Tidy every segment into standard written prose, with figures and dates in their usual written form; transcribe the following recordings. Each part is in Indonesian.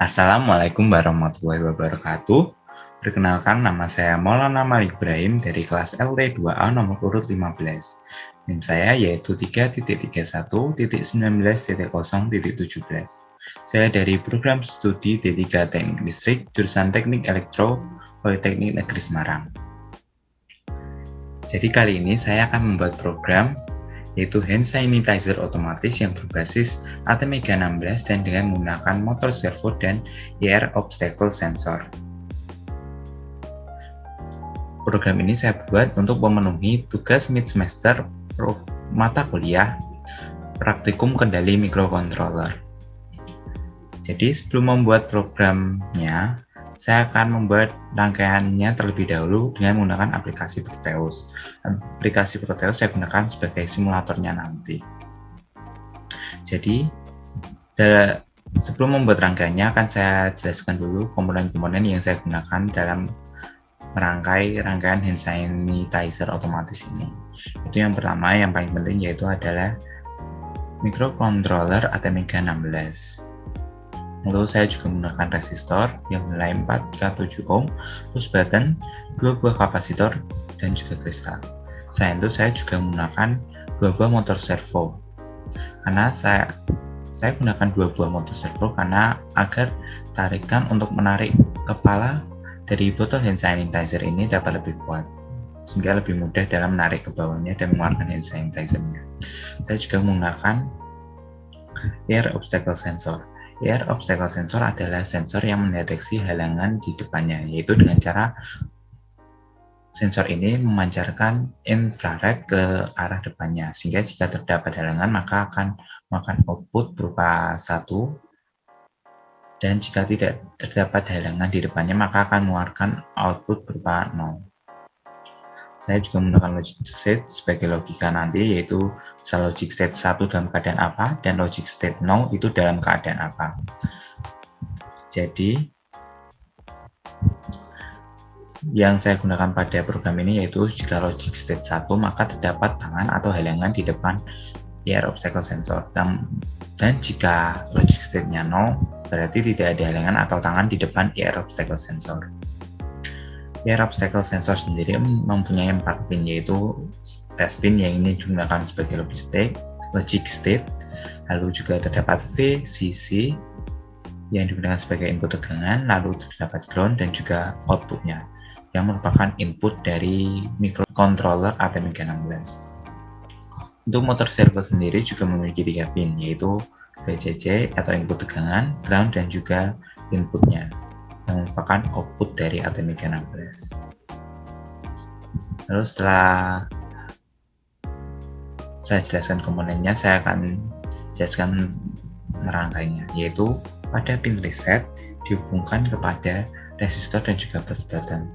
Assalamualaikum warahmatullahi wabarakatuh. Perkenalkan, nama saya Maulana Malik Ibrahim dari kelas LT2A nomor urut 15. NIM saya yaitu 3.1.19.0.17. Saya dari program studi D3 Teknik Listrik, jurusan Teknik Elektro, Politeknik Negeri Semarang. Jadi kali ini saya akan membuat program yaitu hand sanitizer otomatis yang berbasis ATmega 16 dan dengan menggunakan motor servo dan air obstacle sensor. Program ini saya buat untuk memenuhi tugas mid semester mata kuliah praktikum kendali microcontroller. Jadi sebelum membuat programnya, saya akan membuat rangkaiannya terlebih dahulu dengan menggunakan aplikasi Proteus. Aplikasi Proteus saya gunakan sebagai simulatornya nanti. Jadi, sebelum membuat rangkaiannya akan saya jelaskan dulu komponen-komponen yang saya gunakan dalam merangkai rangkaian hand sanitizer otomatis ini. Itu yang pertama, yang paling penting yaitu adalah microcontroller ATmega 16. Lalu saya juga menggunakan resistor yang nilai 4K7 ohm, push button, 2 buah kapasitor, dan juga kristal. Selain itu saya juga menggunakan 2 buah motor servo. Karena saya gunakan 2 buah motor servo karena agar tarikan untuk menarik kepala dari botol hand sanitizer ini dapat lebih kuat, sehingga lebih mudah dalam menarik ke bawahnya dan mengeluarkan hand sanitizer-nya. Saya juga menggunakan air obstacle sensor. Air obstacle sensor adalah sensor yang mendeteksi halangan di depannya, yaitu dengan cara sensor ini memancarkan infrared ke arah depannya, sehingga jika terdapat halangan maka akan makan output berupa 1, dan jika tidak terdapat halangan di depannya maka akan mengeluarkan output berupa 0. Saya juga menggunakan logic state sebagai logika nanti, yaitu bisa logic state 1 dalam keadaan apa dan logic state 0 itu dalam keadaan apa. Jadi yang saya gunakan pada program ini yaitu jika logic state 1 maka terdapat tangan atau halangan di depan air obstacle sensor, dan jika logic state-nya 0 berarti tidak ada halangan atau tangan di depan air obstacle sensor. Air obstacle sensor sendiri mempunyai 4 pin, yaitu test pin yang ini digunakan sebagai logic state, lalu juga terdapat V, CC yang digunakan sebagai input tegangan, lalu terdapat ground dan juga outputnya yang merupakan input dari microcontroller ATmega 16. Untuk motor servo sendiri juga memiliki 3 pin, yaitu VCC atau input tegangan, ground dan juga inputnya yang merupakan output dari ATmega 16. Lalu setelah saya jelaskan komponennya, saya akan jelaskan merangkainya, yaitu pada pin reset dihubungkan kepada resistor dan juga push button.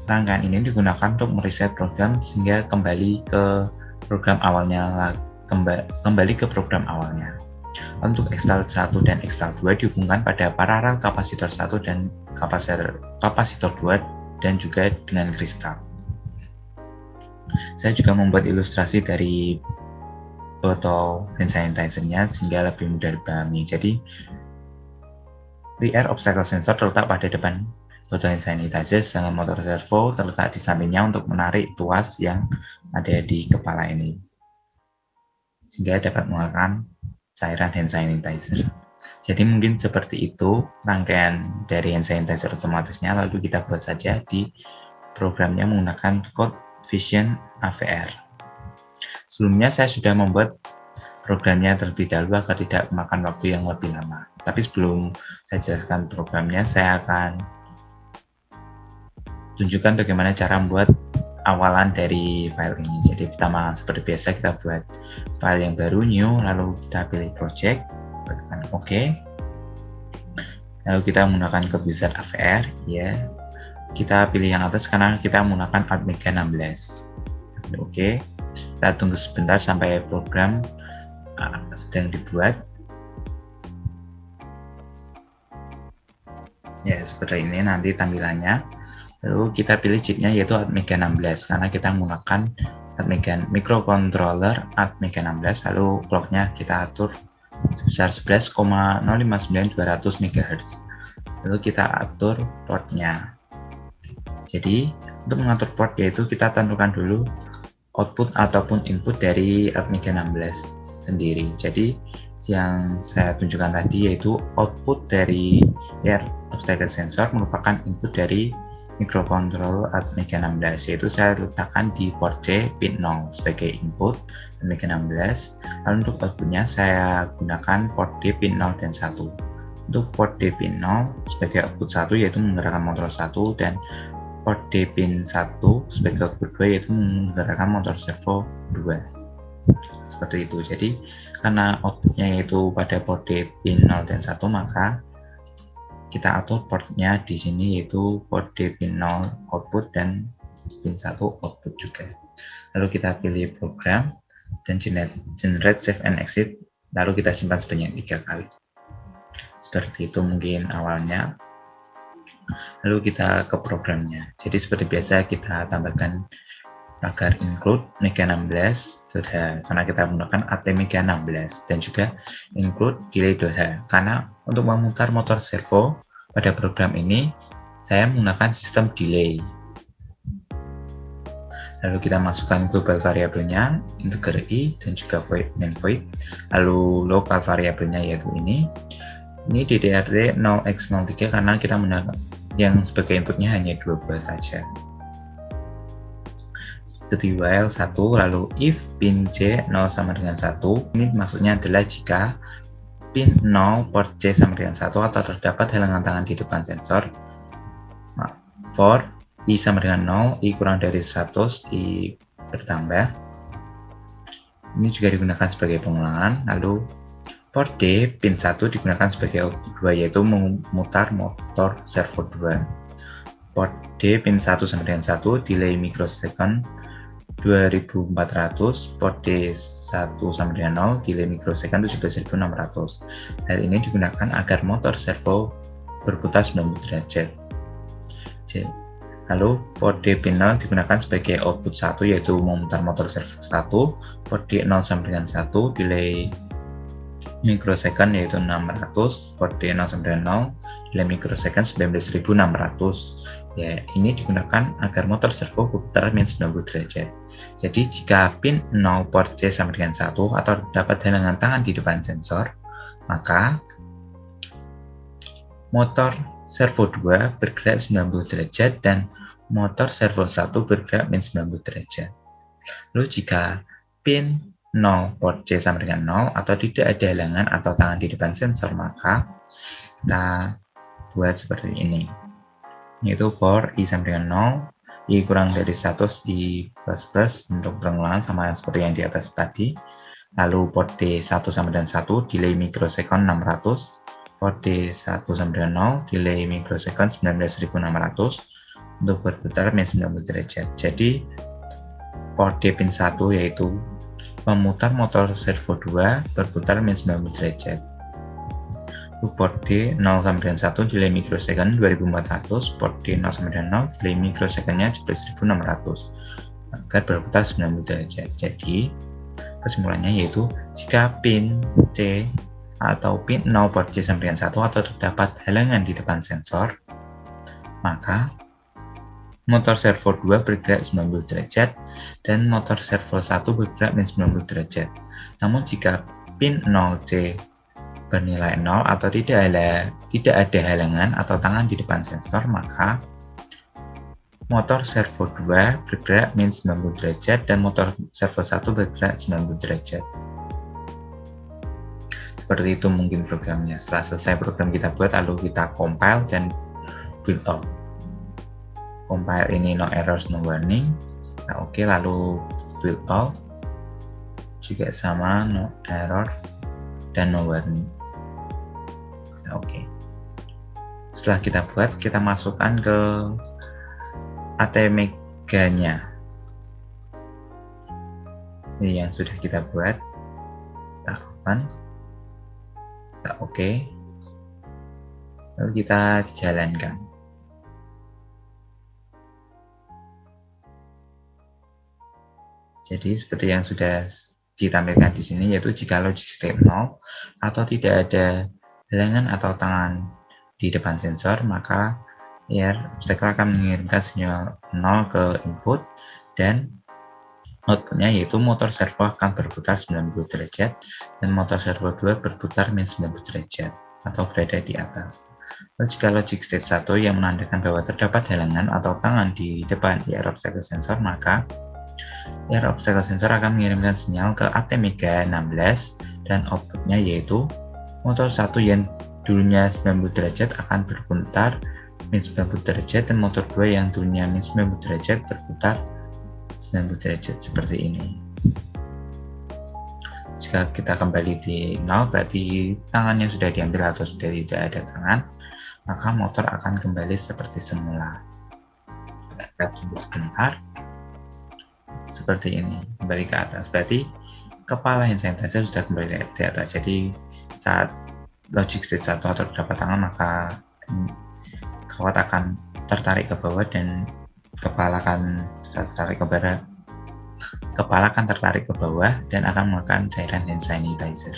Rangkaian ini digunakan untuk mereset program sehingga kembali ke program awalnya. Untuk X-Tal 1 dan X-Tal 2 dihubungkan pada paralel kapasitor 1 dan kapasitor 2 dan juga dengan kristal. Saya juga membuat ilustrasi dari botol hand sanitizer-nya sehingga lebih mudah dipahami. Jadi, air obstacle sensor terletak pada depan botol hand sanitizer, sedangkan motor servo terletak di sampingnya untuk menarik tuas yang ada di kepala ini, sehingga dapat mengeluarkan cairan hand sanitizer. Jadi mungkin seperti itu rangkaian dari hand sanitizer otomatisnya, lalu kita buat saja di programnya menggunakan code Vision AVR. Sebelumnya saya sudah membuat programnya terlebih dahulu agar tidak memakan waktu yang lebih lama. Tapi sebelum saya jelaskan programnya, saya akan tunjukkan bagaimana cara membuat awalan dari file ini. Jadi pertama seperti biasa kita buat file yang baru, new, lalu kita pilih project, tekan OK, lalu kita menggunakan code wizard AVR, ya. Kita pilih yang atas karena kita menggunakan ATmega 16. Oke, kita tunggu sebentar sampai program sedang dibuat. Ya, seperti ini nanti tampilannya. Lalu kita pilih chipnya yaitu ATmega 16 karena kita menggunakan microcontroller ATmega 16, lalu clocknya kita atur sebesar 11,059200 MHz. Lalu kita atur portnya. Jadi untuk mengatur port yaitu kita tentukan dulu output ataupun input dari Atmega 16 sendiri. Jadi yang saya tunjukkan tadi yaitu output dari air obstacle sensor merupakan input dari microcontroller Atmega 16, yaitu saya letakkan di port C pin 0 sebagai input Atmega 16. Lalu untuk outputnya saya gunakan port D pin 0 dan 1. Untuk port D pin 0 sebagai output 1 yaitu menggerakkan motor 1, dan port D pin 1 sebagai output 2 yaitu menggerakkan motor servo 2. Seperti itu. Jadi karena outputnya yaitu pada port D pin 0 dan 1, maka kita atur portnya di sini yaitu port D pin 0 output dan pin 1 output juga. Lalu kita pilih program dan generate save and exit, lalu kita simpan sebanyak 3 kali. Seperti itu mungkin awalnya. Lalu kita ke programnya. Jadi seperti biasa kita tambahkan agar include Mega 16 sudah, karena kita menggunakan Atmega 16, dan juga include delay.h karena untuk memutar motor servo pada program ini saya menggunakan sistem delay. Lalu kita masukkan global variabelnya integer i dan juga void main void. Lalu local variabelnya yaitu ini DDRD 0x03 karena kita menggunakan yang sebagai inputnya hanya 2 buah saja. Seperti while 1, lalu if pin C 0 sama dengan 1, ini maksudnya adalah jika pin 0 port C sama dengan 1 atau terdapat halangan tangan di depan sensor. For I sama dengan 0, I kurang dari 100, I bertambah. Ini juga digunakan sebagai pengulangan. Lalu port D pin 1 digunakan sebagai output 2 yaitu memutar motor servo 2. Port D pin 1 sama dengan 1, delay microsecond 2400, port D 1 sama dengan 0, delay microsecond 17600. Hal ini digunakan agar motor servo berputar 90 derajat. Lalu port D pin 0 digunakan sebagai output 1 yaitu memutar motor servo 1, port D 0 sama dengan 1, delay microsecond yaitu 600, port D 0 sama dengan 0, delay microsecond 19600. Ya, ini digunakan agar motor servo berputar minus 90 derajat. Jadi jika pin 0 port C sama dengan 1 atau dapat halangan tangan di depan sensor, maka motor servo 2 bergerak 90 derajat dan motor servo 1 bergerak minus 90 derajat. Lalu jika pin 0 port C sama dengan 0 atau tidak ada halangan atau tangan di depan sensor, maka kita buat seperti ini, yaitu for I sama dengan 0, I kurang dari 100, I plus untuk pengulangan sama seperti yang di atas tadi. Lalu port D 1 sama dengan 1, delay microsecond 600, port D 1 sama dengan 0, delay microsecond 19600 untuk berputar minus 90 derajat. Jadi port D pin 1 yaitu memutar motor servo 2 berputar minus 90 derajat. Port D 0 sama dengan 1, delay microsecond 2400, port D 0 sama dengan 0, delay microsecondnya 11600 agar berputar 90 derajat. Jadi kesimpulannya yaitu jika pin C atau pin 0 port C sama dengan 1 atau terdapat halangan di depan sensor, maka motor servo 2 bergerak 90 derajat dan motor servo 1 bergerak minus 90 derajat. Namun jika pin 0C bernilai 0 atau tidak ada halangan atau tangan di depan sensor, maka motor servo 2 bergerak minus 90 derajat dan motor servo 1 bergerak 90 derajat. Seperti itu mungkin programnya. Setelah selesai program kita buat, lalu kita compile dan build up. Compile ini no errors no warning. Nah, oke, lalu build up juga sama no error dan no warning. Nah, oke. Setelah kita buat, kita masukkan ke Atmega-nya. Ini yang sudah kita buat. Kita open. Kita oke. Lalu kita jalankan. Jadi seperti yang sudah ditampilkan di sini, yaitu jika logic state 0 atau tidak ada halangan atau tangan di depan sensor, maka obstacle akan mengirimkan sinyal 0 ke input dan outputnya yaitu motor servo akan berputar 90 derajat dan motor servo 2 berputar min 90 derajat atau berada di atas. Jika logic state 1 yang menandakan bahwa terdapat halangan atau tangan di depan obstacle sensor, maka obstacle sensor akan mengirimkan sinyal ke ATmega 16 dan outputnya yaitu motor 1 yang dulunya 90 derajat akan berputar min 90 derajat dan motor 2 yang dulunya min 90 derajat berputar 90 derajat seperti ini. Jika kita kembali di 0 berarti tangannya sudah diambil atau sudah tidak ada tangan, maka motor akan kembali seperti semula. Kita tunggu sebentar. Seperti ini, kembali ke atas. Berarti kepala hand sanitizer sudah kembali di atas. Jadi saat logic state 1 atau terdapat tangan, maka kawat akan tertarik ke bawah dan kepala akan tertarik ke bawah dan akan menggunakan cairan hand sanitizer.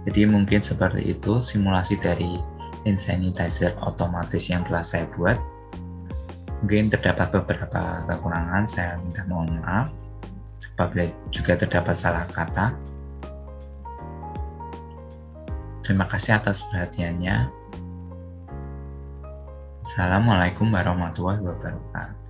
Jadi mungkin seperti itu simulasi dari hand sanitizer otomatis yang telah saya buat. Mungkin terdapat beberapa kekurangan, saya minta mohon maaf. Apabila juga terdapat salah kata. Terima kasih atas perhatiannya. Assalamualaikum warahmatullahi wabarakatuh.